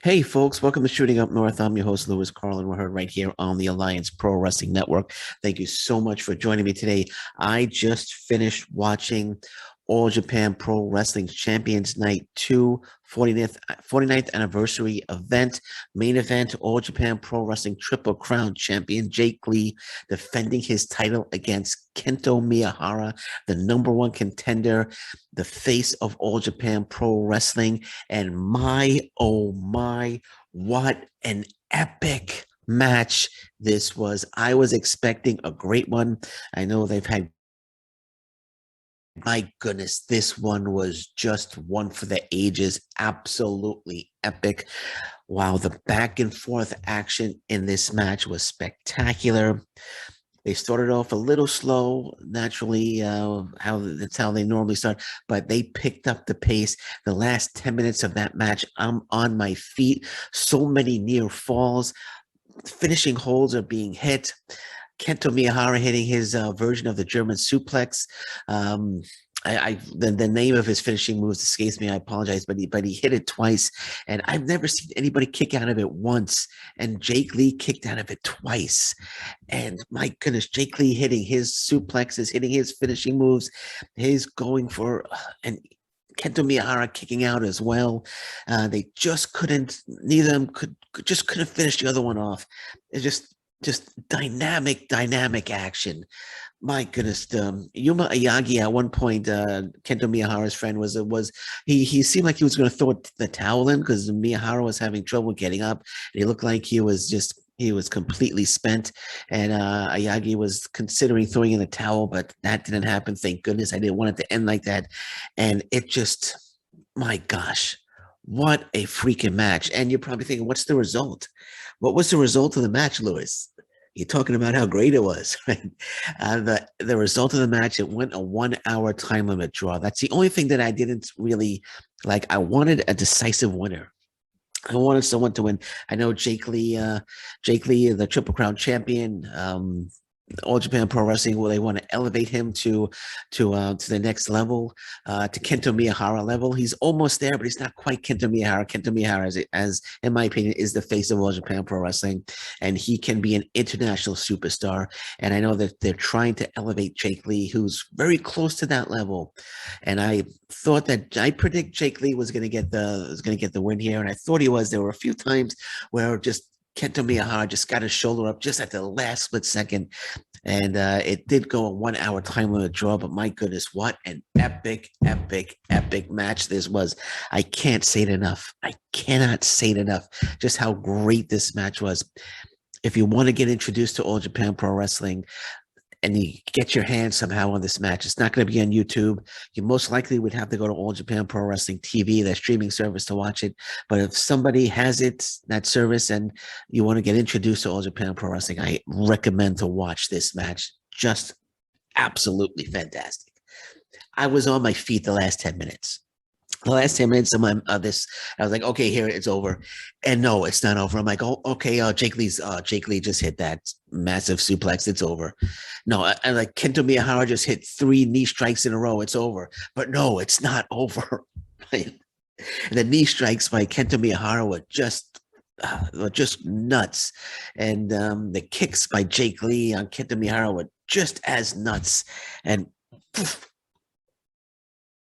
Hey, folks, welcome to Shooting Up North. I'm your host, Lewis Carlin. We're heard right here on the Alliance Pro Wrestling Network. Thank you so much for joining me today. I just finished watching All Japan Pro Wrestling Champions Night 2, 49th anniversary event, main event, All Japan Pro Wrestling Triple Crown champion Jake Lee defending his title against Kento Miyahara, the number one contender, the face of All Japan Pro Wrestling. And my, oh my, what an epic match this was. I was expecting a great one. I know they've had, my goodness, this one was just one for the ages. Absolutely epic. Wow, the back and forth action in this match was spectacular. They started off a little slow, naturally, how that's how they normally start, but they picked up the pace. The last 10 minutes of that match, I'm on my feet. So many near falls, finishing holds are being hit. Kento Miyahara hitting his version of the German suplex. Um, the name of his finishing moves escapes me. I apologize, but he hit it twice, and I've never seen anybody kick out of it once. And Jake Lee kicked out of it twice. And my goodness, Jake Lee hitting his suplexes, hitting his finishing moves, his going for and Kento Miyahara kicking out as well. They just couldn't. Neither of them just couldn't finish the other one off. It's just dynamic action. My goodness, Yuma Ayagi at one point, Kento Miyahara's friend was he seemed like he was going to throw the towel in because Miyahara was having trouble getting up. And he looked like he was completely spent, and Ayagi was considering throwing in the towel, but that didn't happen. Thank goodness. I didn't want it to end like that, and it just, my gosh, what a freaking match! And you're probably thinking, what's the result? What was the result of the match, Lewis? You're talking about how great it was, right? The result of the match, it went a 1 hour time limit draw. That's the only thing that I didn't really like. I wanted a decisive winner. I wanted someone to win. I know Jake Lee, the Triple Crown champion, All Japan Pro Wrestling, where they want to elevate him to the next level, to Kento Miyahara level. He's almost there, but he's not quite Kento Miyahara. Kento Miyahara, as in my opinion, is the face of All Japan Pro Wrestling, and he can be an international superstar. And I know that they're trying to elevate Jake Lee, who's very close to that level. And I predict Jake Lee was going to get the win here, and I thought he was. There were a few times where just Kento Miyahara just got his shoulder up just at the last split second, and it did go a 1 hour time limit draw. But my goodness, what an epic match this was! I can't say it enough. I cannot say it enough. Just how great this match was. If you want to get introduced to All Japan Pro Wrestling, and you get your hands somehow on this match, it's not going to be on YouTube. You most likely would have to go to All Japan Pro Wrestling TV, their streaming service, to watch it. But if somebody has it, that service, and you want to get introduced to All Japan Pro Wrestling, I recommend to watch this match. Just absolutely fantastic. I was on my feet the last 10 minutes. The last 10 minutes of this, I was like, okay, here it's over. And no, it's not over. I'm like, oh, okay, Jake Lee just hit that massive suplex. It's over. No, I like Kento Miyahara just hit 3 knee strikes in a row. It's over. But no, it's not over. The knee strikes by Kento Miyahara were just nuts. And the kicks by Jake Lee on Kento Miyahara were just as nuts. And poof,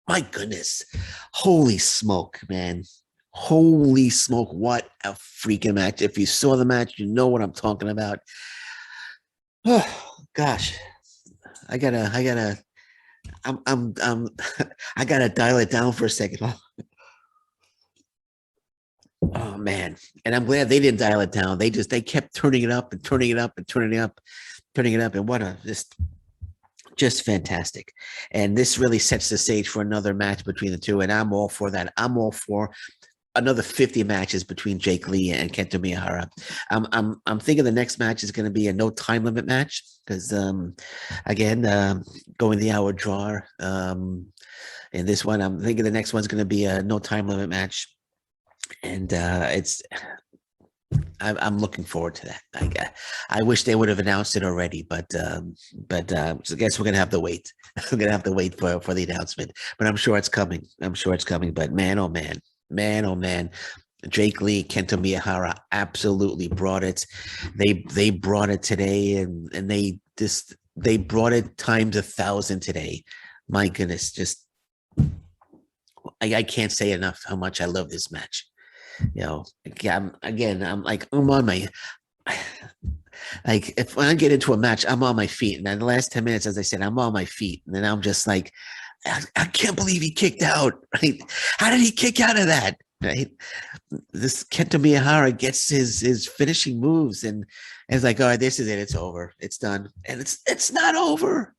my goodness. Holy smoke, man. Holy smoke. What a freaking match. If you saw the match, you know what I'm talking about. Oh gosh. I gotta I'm I gotta dial it down for a second. Oh man. And I'm glad they didn't dial it down. They kept turning it up and turning it up and turning it up, turning it up. And what a just fantastic. And this really sets the stage for another match between the two. And I'm all for that. I'm all for another 50 matches between Jake Lee and Kento Miyahara. I'm thinking the next match is going to be a no time limit match because again, going the hour draw. In this one, I'm thinking the next one's going to be a no time limit match, and I'm looking forward to that. I wish they would have announced it already, so I guess we're gonna have to wait. We're gonna have to wait for the announcement, but I'm sure it's coming. I'm sure it's coming. But man, oh man, man, oh man, Jake Lee, Kento Miyahara absolutely brought it. They brought it today, and they brought it times 1,000 today. My goodness, just I can't say enough how much I love this match. I'm like I'm on my like if when I get into a match, I'm on my feet, and then the last 10 minutes, as I said, I'm on my feet, and then I'm just like, I can't believe he kicked out. Right? How did he kick out of that? Right? This Kento Miyahara gets his finishing moves, and it's like, all right, this is it. It's over. It's done, and it's not over.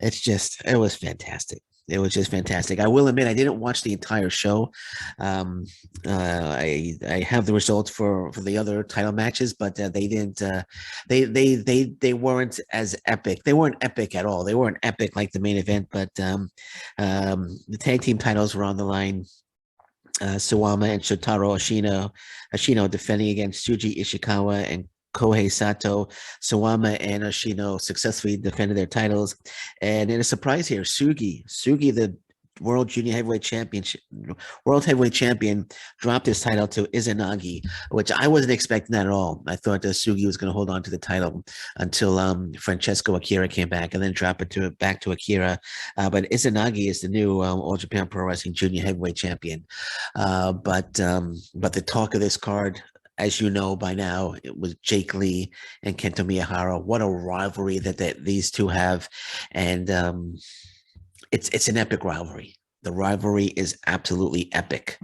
It was fantastic. It was just fantastic. I will admit I didn't watch the entire show. Um, I have the results for the other title matches, but they didn't. They weren't as epic. They weren't epic at all. They weren't epic like the main event. But the tag team titles were on the line. Suwama and Shotaro Ashino defending against Shuji Ishikawa and Kohei Sato. Suwama and Ashino successfully defended their titles. And in a surprise here, Sugi, the world heavyweight champion, dropped his title to Izanagi, which I wasn't expecting that at all. I thought Sugi was going to hold on to the title until Francesco Akira came back, and then drop it back to Akira. But Izanagi is the new All Japan Pro Wrestling Junior Heavyweight Champion. But the talk of this card, as you know by now, it was Jake Lee and Kento Miyahara. What a rivalry that these two have, and it's an epic rivalry. The rivalry is absolutely epic.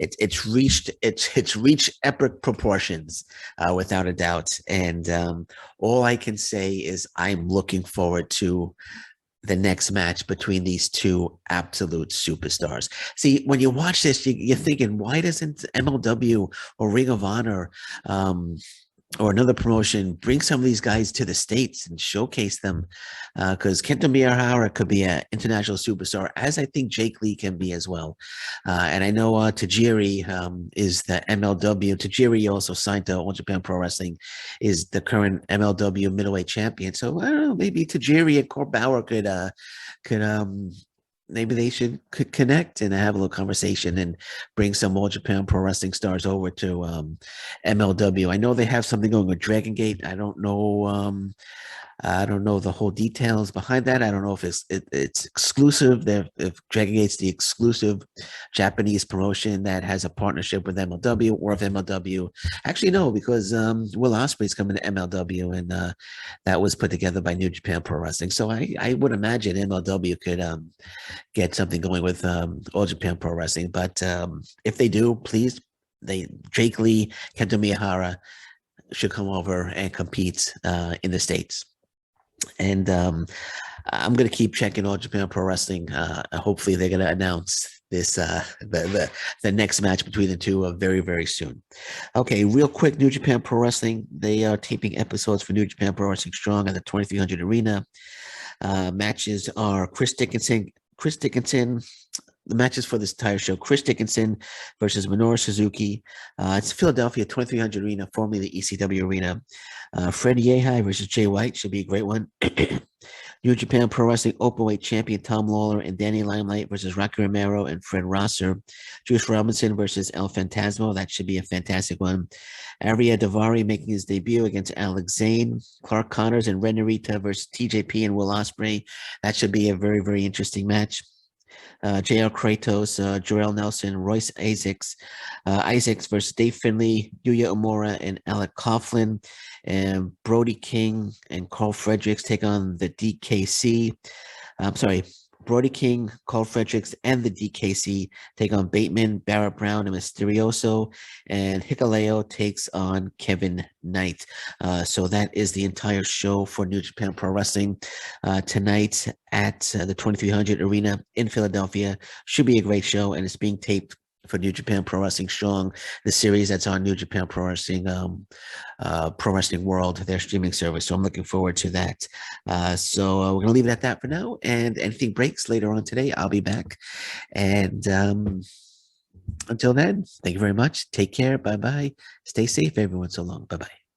It's reached epic proportions, without a doubt. And all I can say is I'm looking forward to the next match between these two absolute superstars. See, when you watch this, you're thinking, why doesn't MLW or Ring of Honor or another promotion bring some of these guys to the States and showcase them? Because Kento Miyahara could be an international superstar, as I think Jake Lee can be as well. And I know Tajiri is the MLW. Tajiri also signed to All Japan Pro Wrestling, is the current MLW middleweight champion. So I don't know, maybe Tajiri and Court Bauer could maybe they could connect and have a little conversation and bring some All Japan Pro Wrestling stars over to MLW. I know they have something going with Dragon Gate. I don't know the whole details behind that. I don't know if it's exclusive. If Dragon Gate's the exclusive Japanese promotion that has a partnership with MLW, or if MLW actually no, because Will Ospreay's coming to MLW, and that was put together by New Japan Pro Wrestling. So I would imagine MLW could get something going with All Japan Pro Wrestling. But if they do, please, Jake Lee, Kento Miyahara should come over and compete in the States. And I'm going to keep checking All Japan Pro Wrestling. Hopefully, they're going to announce this the next match between the two very, very soon. Okay, real quick, New Japan Pro Wrestling. They are taping episodes for New Japan Pro Wrestling Strong at the 2300 Arena. Matches are Chris Dickinson. The matches for this entire show: Chris Dickinson versus Minoru Suzuki. It's Philadelphia 2300 Arena, formerly the ECW Arena. Fred Yehai versus Jay White should be a great one. New Japan Pro Wrestling Openweight Champion Tom Lawler and Danny Limelight versus Rocky Romero and Fred Rosser. Juice Robinson versus El Fantasmo. That should be a fantastic one. Ariya Daivari making his debut against Alex Zane. Clark Connors and Ren Narita versus TJP and Will Ospreay. That should be a very, very interesting match. JR Kratos, Jarrell Nelson, Royce Isaacs versus Dave Finley, Yuya Uemura, and Alec Coughlin, and Brody King and Carl Fredericks take on the DKC. I'm sorry, Brody King, Carl Fredericks, and the DKC take on Bateman, Barrett Brown, and Mysterioso, and Hikuleo takes on Kevin Knight. So that is the entire show for New Japan Pro Wrestling tonight at the 2300 Arena in Philadelphia. Should be a great show, and it's being taped for New Japan Pro Wrestling Strong, the series that's on New Japan Pro Wrestling, Pro Wrestling World, their streaming service. So I'm looking forward to that. So we're going to leave it at that for now. And anything breaks later on today, I'll be back. And until then, thank you very much. Take care. Bye-bye. Stay safe, everyone. So long. Bye-bye.